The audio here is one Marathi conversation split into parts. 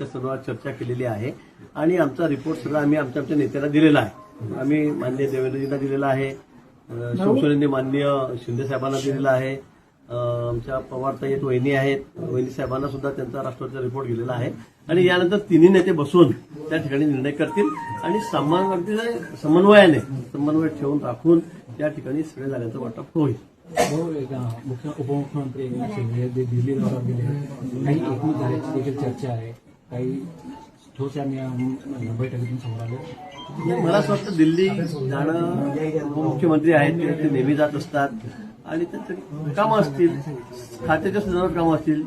त्या सर्व चर्चा केलेली आहे आणि आमचा रिपोर्ट सगळा आम्ही आमच्या नेत्याला दिलेला आहे. आम्ही माननीय देवेंद्रजींना दिलेला आहे, शिवसेनेने माननीय शिंदे साहेबांना दिलेला आहे, आमच्या पवारताई वहिनी आहेत, वहिनी साहेबांना सुद्धा त्यांचा राष्ट्रवादीचा रिपोर्ट गेलेला आहे आणि यानंतर तिन्ही नेते बसून त्या ठिकाणी निर्णय करतील आणि समन्वय ठेवून राखून त्या ठिकाणी सगळ्या जागांचं वाटप होईल. मुख्य उपमुख्यमंत्री एकनाथ शिंदे दिल्ली दौऱ्यावर गेले, काही एकमत झाल्याची देखील चर्चा आहे, काही ठोस बैठकीतून समोर आले. मला असं वाटतं दिल्ली जाणं उपमुख्यमंत्री आहेत ते नेहमी जात असतात आणि त्यांचं कामं असतील, खात्याच्या संदर्भात कामं असतील,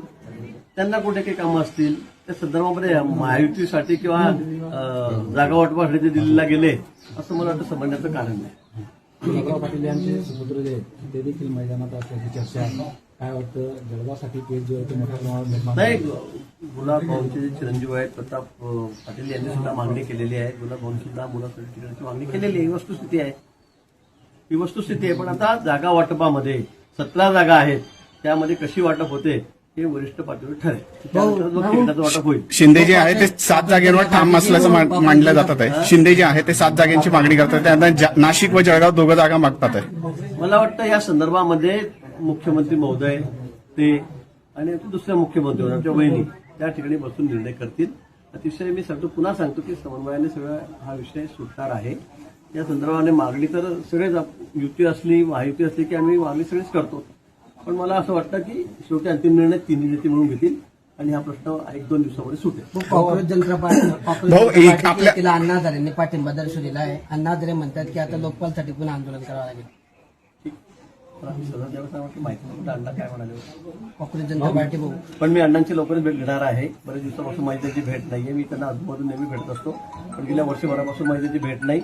त्यांना कुठे काही कामं असतील त्या संदर्भामध्ये महायुतीसाठी किंवा जागा वाटपासाठी ते दिल्लीला गेले असं मला वाटतं समजण्याचं कारण नाही. गुलाबराव पाटील यांचे सुपुत्र जे ते देखील मैदानात असल्याची चर्चा आहे. काय वाटतं जळगावसाठी पेज जो आहे ते मोठ्या प्रमाणात निर्माण नाही. गुलाबभाऊंचे जे चिरंजीव आहेत प्रताप पाटील यांनी सुद्धा मागणी केलेली आहे. गुलाबभाऊंनी सुद्धा मुलासाठी तिकीटाची मागणी केलेली आहे. ही वस्तुस्थिती आहे. पण आता जागा वाटपामध्ये 17 जागा आहेत, त्यामध्ये कशी वाटप होते हे वरिष्ठ पातळीवर ठरेल. तिकिटाचं वाटप होईल. शिंदे जे आहे ते 7 जागेवर ठाम असल्याचं मानलं जातात आहे. शिंदे जे आहे ते 7 जागांची मागणी करतात, त्यानंतर नाशिक व जळगाव 2 जागा मागतात आहे. मला वाटतं या संदर्भामध्ये मुख्यमंत्री महोदय ते आणि दुसऱ्या मुख्यमंत्री आमच्या वहिनी त्या ठिकाणी बसून निर्णय करतील. अतिशय मी पुन्हा सांगतो की समन्वयाने सगळा हा विषय सुटणार आहे. या संदर्भाने मागणी तर सगळेच युती असली महायुती असली की आम्ही मागणी सगळेच करतो, पण मला असं वाटतं की शेवटी अंतिम निर्णय तिन्ही नेते म्हणून घेतील आणि हा प्रश्न 1-2 दिवसामध्ये सुटेल. काँग्रेस जनता पार्टीला अण्णा हजारेंनी पाठिंबा दर्शवलेला आहे. अण्णा हजारे म्हणतात की आता लोकपालसाठी पुन्हा आंदोलन करावं लागेल. माहिती अण्णा काय म्हणाले काँग्रेस जनता पार्टी भाऊ, पण मी अण्णांची लवकरच भेट घेणार आहे. बरेच दिवसापासून माझी त्यांची भेट नाहीये. मी त्यांना अजूनमधून नेहमी भेटत असतो, पण गेल्या वर्षभरापासून माझी त्यांची भेट नाही.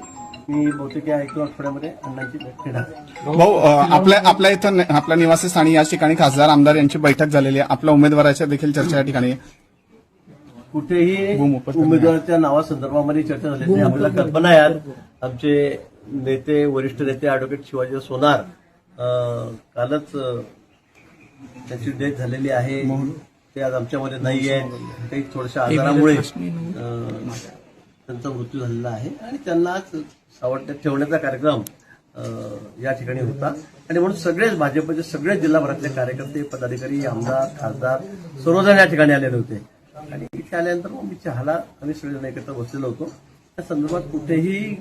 मी बहुतेक या 1 आठवड्यामध्ये अण्णांची भेट घेणार. भाऊ, आपल्या इथं आपल्या निवासस्थानी या ठिकाणी खासदार आमदार यांची बैठक झालेली आहे. आपल्या उमेदवाराच्या देखील चर्चा या ठिकाणी कुठेही उमेदवाराच्या नावासंदर्भामध्ये चर्चा झाली नाही. आपल्याला कल्पना आहे. आमचे नेते वरिष्ठ नेते ॲडव्होकेट शिवाजी सोनार कालच त्यांची डेथ झालेली आहे. ते आज आमच्यामध्ये नाहीये. काही थोड्याशा आजारामुळे त्यांचा मृत्यू झालेला आहे आणि त्यांना सावरण्यात ठेवण्याचा कार्यक्रम या ठिकाणी होता आणि म्हणून सगळेच भाजपचे सगळे जिल्हाभरातले कार्यकर्ते पदाधिकारी आमदार खासदार सर्वजण या ठिकाणी आलेले होते आणि इथे आल्यानंतर मग मी चहाला आम्ही सगळेजण एकत्र बसलेलो होतो. त्या संदर्भात कुठेही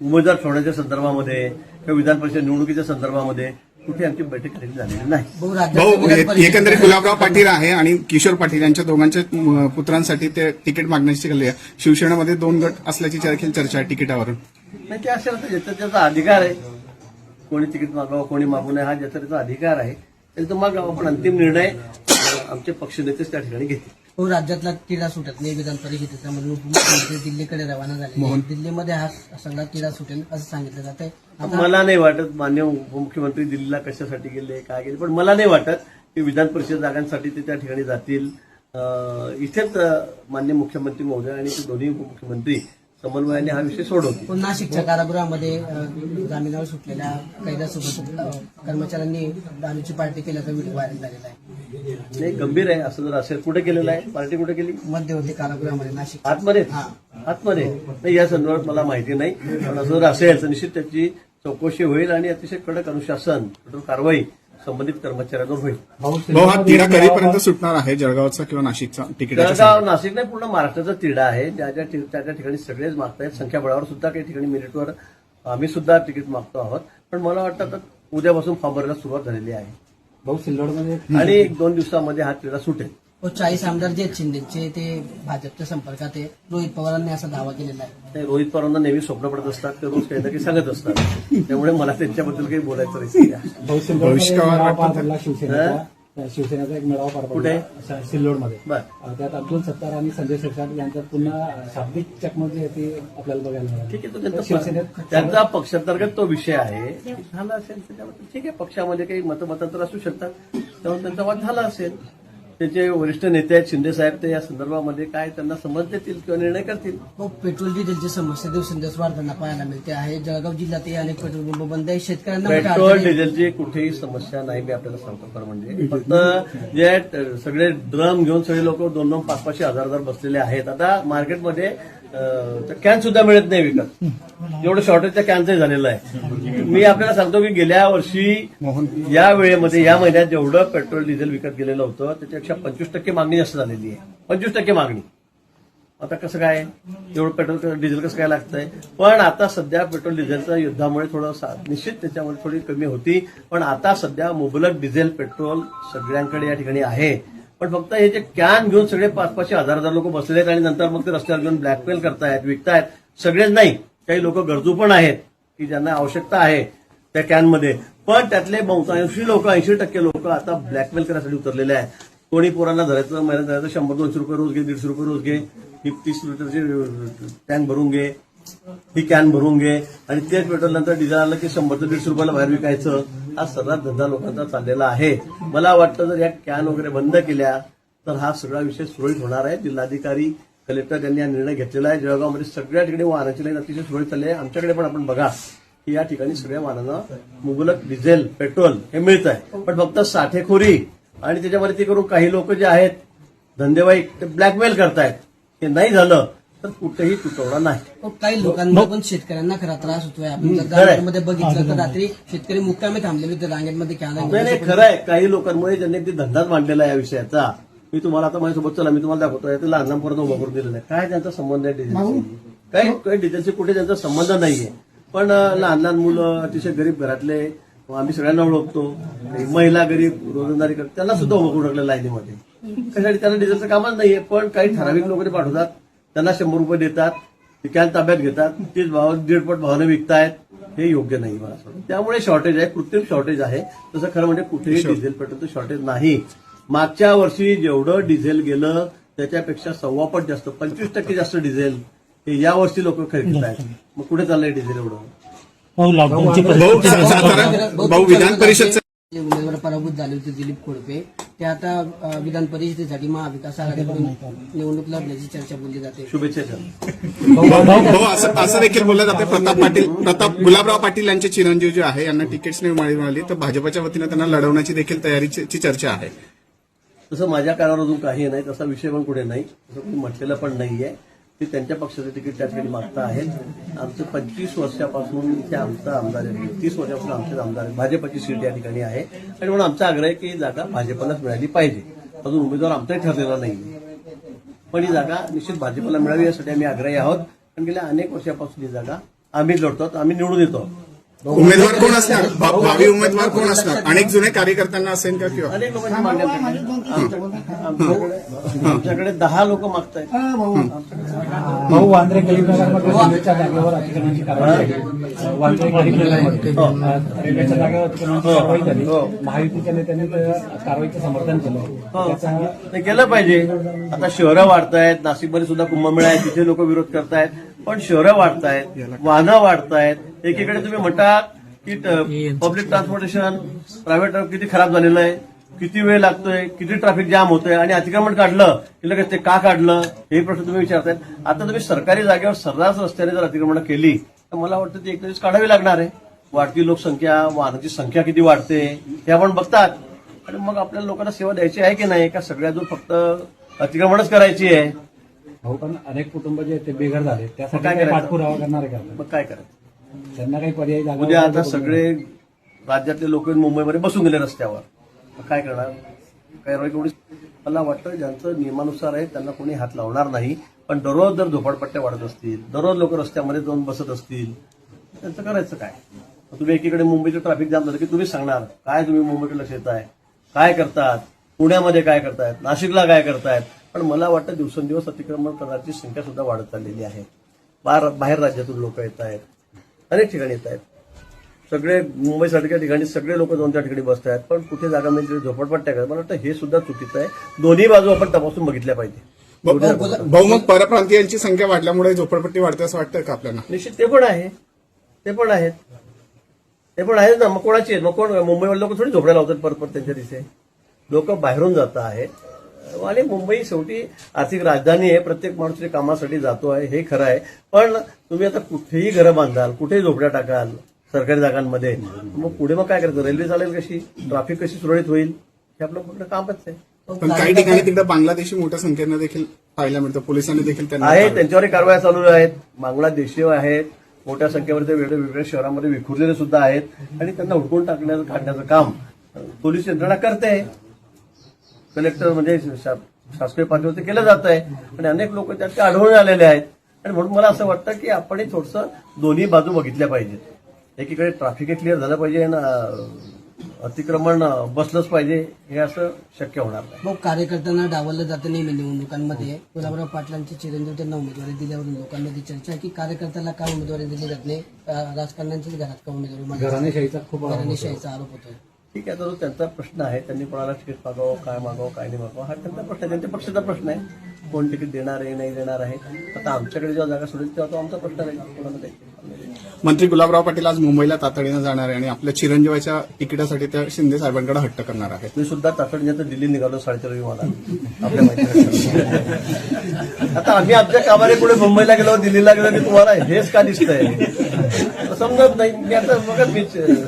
उमेदवार ठेवण्याच्या संदर्भामध्ये किंवा विधान परिषद निवडणुकीच्या संदर्भामध्ये कुठे आमची बैठक झालेली नाही. भाऊ, एकंदरीत गुलाबराव पाटील आहे आणि किशोर पाटील यांच्या दोघांच्या पुत्रांसाठी ते तिकीट मागण्याची केली आहे. शिवसेनेमध्ये 2 गट असल्याची देखील चर्चा आहे तिकिटावरून. नाही, ते असेल तर ज्याचा त्याचा अधिकार आहे. कोणी तिकीट मागावं कोणी मागू नये हा ज्याचा त्याचा अधिकार आहे. त्याचा तो मागावा, पण अंतिम निर्णय आमचे पक्षनेतेच त्या ठिकाणी घेतील. राज्यातला तिढा सुटत नाही. विधान परिषदेचा म्हणून उपमुख्यमंत्री दिल्लीकडे रवाना झाले. दिल्लीमध्ये हा सगळा तिढा सुटेल असं सांगितलं जात आहे. मला नाही वाटत मान्य उपमुख्यमंत्री दिल्लीला कशासाठी गेले काय गेले, पण मला नाही वाटत की विधान परिषद जागांसाठी ते त्या ठिकाणी जातील. इथेच मान्य मुख्यमंत्री महोदय आणि ते दोन्ही उपमुख्यमंत्री समन्वयाने हा विषय सोडवतील. नाशिकच्या कारागृहामध्ये जामिनावर सुटलेल्या कैद्यासोबत कर्मचाऱ्यांनी दारूची पार्टी केल्याचा व्हिडिओ व्हायरल झालेला आहे. नाही, गंभीर आहे. असं जर असेल कुठे केलेलं आहे? पार्टी कुठे केली? मध्यवर्ती कारागृहामध्ये नाशिक आतमध्ये नाही, या संदर्भात मला माहिती नाही. पण असं जर असेल तर निश्चित त्याची चौकशी होईल आणि अतिशय कडक अनुशासन कठोर कारवाई संबंधित कर्मचाऱ्यांवर होईल. भाऊ, हा तिढा कधीपर्यंत सुटणार आहे जळगावचा किंवा नाशिकचा तिकीट? जळगाव नाशिक नाही, पूर्ण महाराष्ट्राचा तिढा आहे. त्या ठिकाणी सगळेच मागतायत. संख्याबळावर सुद्धा काही ठिकाणी मेरिटवर आम्ही सुद्धा तिकीट मागतो आहोत. पण मला वाटतं आता उद्यापासून फॉर्म भरायला सुरुवात झालेली आहे. भाऊ, सिल्लोडमध्ये आणि 1-2 दिवसामध्ये हा तिढा सुटेल. 40 आमदार जे आहेत शिंदेचे ते भाजपच्या संपर्कात आहे. रोहित पवारांनी असा दावा केलेला आहे. रोहित पवारांना नेहमी स्वप्न पडत असतात, ते रोज काही ना काही सांगत असतात. त्यामुळे मला त्यांच्याबद्दल काही बोलायचं नाही. शिवसेनेचा एक मेळावा पार पडला सिल्लोडमध्ये. त्यात अब्दुल सत्तार आणि संजय शिरसाट यांच्यात पुन्हा शाब्दिक चकमक जी आहे ती आपल्याला बघायला मिळाली. ठीक आहे, तो शिवसेनेत त्यांचा पक्षांतर्गत तो विषय आहे. झाला असेल त्याच्याबद्दल ठीक आहे. पक्षामध्ये काही मतमतांतर असू शकतात, त्यामुळे त्यांचा वाद झाला असेल. त्याचे वरिष्ठ नेते आहेत शिंदे साहेब, ते या संदर्भामध्ये काय त्यांना समज देतील किंवा निर्णय करतील. पेट्रोल डिझेलची समस्या दिवसेंदिवस वाढताना पाहायला मिळते आहे. जळगाव जिल्ह्यातही अनेक पेट्रोल पंप बंद आहे. शेतकऱ्यांना मोठ्या पेट्रोल अडचणी- डिझेलची कुठेही समस्या नाही, मी आपल्याला सांगतो खरं म्हणजे. फक्त जे सगळे ड्रम घेऊन सगळे लोक 2-2, 500 हजार बसलेले आहेत. आता मार्केटमध्ये कॅन सुद्धा मिळत नाही विकत, एवढं शॉर्टेज त्या कॅनचं झालेलं आहे. मी आपल्याला सांगतो की गेल्या वर्षी या वेळेमध्ये या महिन्यात जेवढं पेट्रोल डिझेल विकत गेलेलं होतं त्याच्यापेक्षा 25% मागणी जास्त झालेली आहे. 25% मागणी. आता कसं काय एवढं पेट्रोल डिझेल कसं काय लागतंय? पण आता सध्या पेट्रोल डिझेलच्या युद्धामुळे थोडं निश्चित त्याच्यामध्ये थोडी कमी होती, पण आता सध्या मुबलक डिझेल पेट्रोल सगळ्यांकडे या ठिकाणी आहे. पण फक्त हे जे कॅन घेऊन सगळे 500 हजार लोक बसलेले आहेत आणि नंतर मग ते रस्त्यावर घेऊन ब्लॅकमेल करतायत, विकतायत. सगळेच नाही, काही लोक गरजू पण आहेत की ज्यांना आवश्यकता आहे त्या कॅनमध्ये. पण त्यातले बहुतांशी लोक, 80% लोक आता ब्लॅकमेल करण्यासाठी उतरलेले आहेत. कोणी पोरांना धरायचं, महिन्यात धरायचं, 100-200 रुपये रोज घे, 150 रुपये रोज घे, ही 30 लिटरची कॅन भरून घे, ही कॅन भरून घे, आणि तेच पेट्रोल नंतर डिझेल आलं की 100-150 रुपयाला बाहेर विकायचं. हा सर्रास धंदा लोकांचा चाललेला आहे. मला वाटतं जर या कॅन वगैरे बंद केल्या तर हा सगळा विषय सुरळीत होणार आहे. जिल्हाधिकारी, कलेक्टर यांनी हा निर्णय घेतलेला आहे. जळगावमध्ये सगळ्या ठिकाणी वाहनाची लाईन अतिशय सुरळीत चालली आहे. आमच्याकडे पण आपण बघा की या ठिकाणी सगळ्या वाहनांना मुबलक डिझेल, पेट्रोल हे मिळत आहे. पण फक्त साठेखोरी आणि त्याच्यामध्ये ते करून काही लोक जे आहेत धंदेवाईक ते ब्लॅकमेल करतायत. हे नाही झालं तर कुठेही तुटवडा नाही. काही लोकांना पण शेतकऱ्यांना खरा त्रास होतोय. आपण जर गावामध्ये बघितलं तर रात्री शेतकरी मुक्कामी थांबलेले होते रांगेमध्ये नाही, खरं आहे. काही लोकांमुळे ज्यांनी अगदी धंदाच मांडलेला आहे या विषयाचा. मी तुम्हाला आता माझ्यासोबत चला, मी तुम्हाला दाखवतोय ते लहान पोरांना उभा करून दिलेलं आहे. काय त्यांचा संबंध आहे डिझेलशी? काही डिझेलशी कुठे त्यांचा संबंध नाहीये. पण लहान लहान मुलं, अतिशय गरीब घरातले, आम्ही सगळ्यांना ओळखतो, महिला गरीब रोजंदारी करतात, त्यांना सुद्धा उभं करून टाकलं लाईनीमध्ये. त्यासाठी त्यांना डिझेलचं कामच नाहीये. पण काही ठराविक लोक पाठवतात, त्यांना 100 रुपये देतात, ती कॅन ताब्यात घेतात, तीच भाव 1.5 भावाने विकतायत. हे योग्य नाही मला असं. त्यामुळे शॉर्टेज आहे, कृत्रिम शॉर्टेज आहे. तसं खरं म्हणजे कुठेही डिझेल पेट्रोलचं शॉर्टेज नाही. मागच्या वर्षी जेवढं डिझेल गेलं त्याच्यापेक्षा 1.25 पट जास्त, 25% जास्त डिझेल हे या वर्षी लोक खरेदी आहेत. मग कुठे चाललंय डिझेल एवढं? भाऊ विधान परिषद जे उमेदवार पराभूत झाले होते दिलीप खोडपे, ते आता विधान परिषदेसाठी महाविकास आघाडीकडून निवडणूक लढण्याची चर्चा बोलली जाते. शुभेच्छा. भाऊ असं देखील बोललं जाते प्रताप गुलाबराव पाटील यांचे चिरंजीव जे आहे यांना तिकीट्स नाही मिळाली तर भाजपच्या वतीनं त्यांना लढवण्याची देखील तयारीची चर्चा आहे. तसं माझ्या कानावर अजून काही नाही, तसा विषय पण कुठे नाही, तसं कोणी म्हटलेलं पण नाहीये. ते त्यांच्या पक्षाचं तिकीट त्या ठिकाणी मागता आहेत. आमचं 25 वर्षापासून इथे आमचा आमदार आहे, 30 वर्षापासून आमचे आमदार आहे. भाजपची सीट या ठिकाणी आहे आणि म्हणून आमचा आग्रह आहे की ही जागा भाजपलाच मिळाली पाहिजे. अजून उमेदवार आमचाही ठरलेला नाही, पण ही जागा निश्चित भाजपला मिळावी यासाठी आम्ही आग्रही आहोत. कारण गेल्या अनेक वर्षापासून ही जागा आम्हीच लढतो, आम्ही निवडून येतो. उमेदवार कोण असणार? भावी उमेदवार कोण असणार? अनेक जुने कार्यकर्त्यांना असेल का किंवा अनेक लोकांची मागणी आमच्याकडे 10 लोक मागतायत. भाऊ वांद्रे गरीबनगरमध्ये रेल्वेच्या जागेवर अतिक्रमणाची कारवाई झाली. वांद्रे गरीबनगरमध्ये रेल्वेच्या जागेवर अतिक्रमणाची कारवाई झाली. महायुतीच्या नेत्यांनी कारवाईचं समर्थन केलं. ते केलं पाहिजे. आता शहरं वाढतायत, नाशिकमध्ये सुद्धा कुंभमेळा आहे, तिथे लोक विरोध करतायत. पण शहरं वाढतायत, वाहनं वाढतायत. एकीकडे तुम्ही म्हणता की पब्लिक ट्रान्सपोर्टेशन, प्रायव्हेट किती खराब झालेलं आहे, किती वेळ लागतोय, किती ट्रॅफिक जाम होतोय, आणि अतिक्रमण काढलं की लगेच ते का काढलं हे प्रश्न तुम्ही विचारतायत. आता तुम्ही सरकारी जागेवर सर्रास रस्त्याने जर अतिक्रमण केली तर मला वाटतं ती एक दिवस काढावी लागणार आहे. वाढती लोकसंख्या, वाहनाची संख्या किती वाढते हे आपण बघतात. आणि मग आपल्याला लोकांना सेवा द्यायची आहे की नाही, का सगळ्या दूर फक्त अतिक्रमणच करायची आहे? भाऊ पण अनेक कुटुंब जे ते बेघर झाले त्यासाठी काय काय करायचं? पाठपुरावा करणार आहे का? मग काय करायचं? त्यांना काही पर्यायी जागा उद्या आता सगळे राज्यातले लोक मुंबईमध्ये बसून गेले रस्त्यावर, मग काय करणार? कारवाई एवढी मला वाटतं ज्यांचं नियमानुसार आहे त्यांना कोणी हात लावणार नाही. पण दररोज जर झोपडपट्ट्या वाढत असतील, दररोज लोक रस्त्यामध्ये जाऊन बसत असतील, त्यांचं करायचं काय? तुम्ही एकीकडे मुंबईचं ट्रॅफिक जाम झालं की तुम्ही सांगणार काय तुम्ही मुंबईकडे लक्ष येत आहे, काय करतात, पुण्यामध्ये काय करतायत, नाशिकला काय करतायत. पण मला वाटतं दिवसेंदिवस अतिक्रमण करण्याची संख्या सुद्धा वाढत चाललेली आहे. बाहेर राज्यातून लोक येत आहेत, अनेक ठिकाणी येत आहेत. सगळे मुंबईसारख्या ठिकाणी सगळे लोक जाऊन त्या ठिकाणी बसत आहेत. पण कुठे जागा मिळते झोपडपट्ट्या करतात. मला वाटतं हे सुद्धा चुकीचं आहे. दोन्ही बाजू आपण तपासून बघितल्या पाहिजे. भाऊ मग परप्रांतीयांची संख्या वाढल्यामुळे झोपडपट्टी वाढते असं वाटतं का आपल्याला? निश्चित ते पण आहे, ते पण आहेत ना. मग कोणाची आहेत? मग कोण मुंबईवाले लोक थोडी झोपड्या लावतात परत त्यांच्या तिथे. लोक बाहेरून जात आहेत, आणि मुंबई शेवटी आर्थिक राजधानी आहे, प्रत्येक माणूस ते कामासाठी जातो आहे, हे खरं आहे. पण तुम्ही आता कुठेही घरं बांधाल, कुठेही झोपड्या टाकाल सरकारी जागांमध्ये, मग पुढे मग काय करायचं? रेल्वे चालेल कशी? ट्रॅफिक कशी सुरळीत होईल? हे आपलं मोठं कामच आहे. पण काही ठिकाणी तिकडे बांगलादेशी मोठ्या संख्येनं देखील पाहायला मिळतं. पोलिसांनी देखील त्यांना आहे, त्यांच्यावर कारवाया चालू आहेत. बांगलादेशी आहेत, मोठ्या संख्येमध्ये वेगवेगळ्या शहरांमध्ये विखुरलेले सुद्धा आहेत आणि त्यांना हुडकून काढण्याचं काम पोलीस यंत्रणा करते. कलेक्टर म्हणजे शासकीय पातळीवर केलं जात आहे आणि अनेक लोक त्यात आढळून आलेले आहेत. आणि म्हणून मला असं वाटतं की आपण थोडंसं दोन्ही बाजू बघितल्या पाहिजेत. एकीकडे ट्रॅफिक क्लिअर झालं पाहिजे ना, अतिक्रमण बसलंच पाहिजे, हे असं शक्य होणार नाही. मग कार्यकर्त्यांना डावललं जातं नेहमी निवडणुकांमध्ये. गुलाबराव पाटलांचे चिरंजीव त्यांना उमेदवारी दिल्यावर लोकांमध्ये चर्चा आहे की कार्यकर्त्याला का उमेदवारी दिली जात नाही, राजकारण्यांच्याच घरात का उमेदवारी घराणेशाहीचा खूप घराणेशाहीचा आरोप होतोय. ठीक आहे, तर तो त्यांचा प्रश्न आहे. त्यांनी कोणाला तिकीट मागावं, काय मागावं, काय नाही मागावं, हा त्यांचा प्रश्न आहे. त्यांच्या पक्षाचा प्रश्न आहे. कोण तिकीट देणार आहे, नाही देणार आहे. आता आमच्याकडे जेव्हा जागा सोडेल तेव्हा तो आमचा प्रश्न राहील. कोणाला द्यायची. मंत्री गुलाबराव पाटील आज मुंबईला तातडीनं जाणार आहे आणि आपल्या चिरंजीवाच्या तिकिटासाठी त्या शिंदे साहेबांकडे हट्ट करणार आहेत. मी सुद्धा तातडीने दिल्ली निघालो 4:30 मला आपल्या माहिती. आता आम्ही आमच्या कामाने पुढे मुंबईला गेलो, दिल्लीला गेलो की तुम्हाला हेच का दिसतंय समजत नाही. मी आता बघा, मी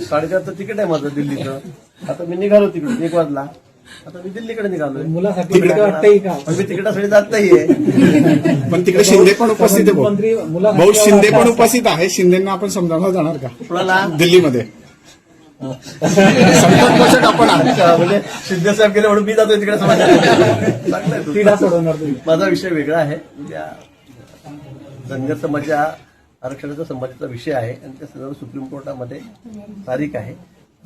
4:30 तिकीट आहे माझं दिल्लीचं. आता मी निघालो तिकडे 1 वाजला. आता मी दिल्लीकडे निघालोय. मुलासाठी भीती वाटतेही का? पण मी तिकिटासाठी जात नाहीये. पण तिकडे शिंदे पण उपस्थित आहे. मंत्री मुलासाठी भाऊ शिंदे पण उपस्थित आहे. शिंदेना आपण समजावलं जाणार का कुणाला? दिल्लीमध्ये? संकट पोषक आपण आहात. म्हणजे शिंदे साहेब गेले म्हणून मी जातोय तिकडे चांगलं तिढा सोडवणार तुम्ही? माझा विषय वेगळा आहे. उद्या धनगर समाजा आरक्षणाचा संबंधित विषय आहे आणि त्या संदर्भात सुप्रीम कोर्टामध्ये तारीख आहे.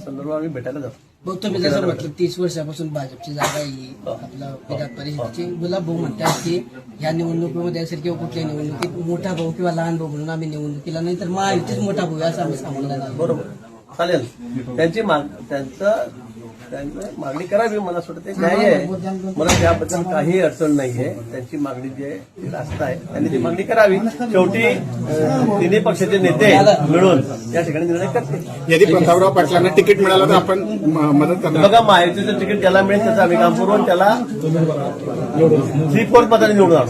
संदर्भात आम्ही भेटायला जातो. मग तुम्ही जसं म्हटलं 30 वर्षापासून भाजपची जागा ही आपलं विधान परिषदेची, गुलाब भाऊ म्हणतात की ह्या निवडणुकीमध्ये असेल किंवा कुठल्या निवडणुकीत मोठा भाऊ किंवा लहान भाऊ म्हणून आम्ही निवडणुकीला नाही तर महायुतीच मोठा भाऊ असं आम्ही सांगणार. बरोबर, चालेल. त्यांची मागणी करावी, मला असं वाटतं ते न्याय आहे. मला त्याबद्दल काही अडचण नाहीये. त्यांची मागणी जे रास्ता आहे त्यांनी ती मागणी करावी. शेवटी तिन्ही पक्षाचे नेते मिळून या ठिकाणी निर्णय करतील. यदि प्रतापराव पाटलांना तिकीट मिळालं तर आपण मदत करणार. बघा, महायुतीचं तिकीट ज्याला मिळेल त्याचं आम्ही काम करू आणि त्याला 3/4 मतांनी निवडून आणू.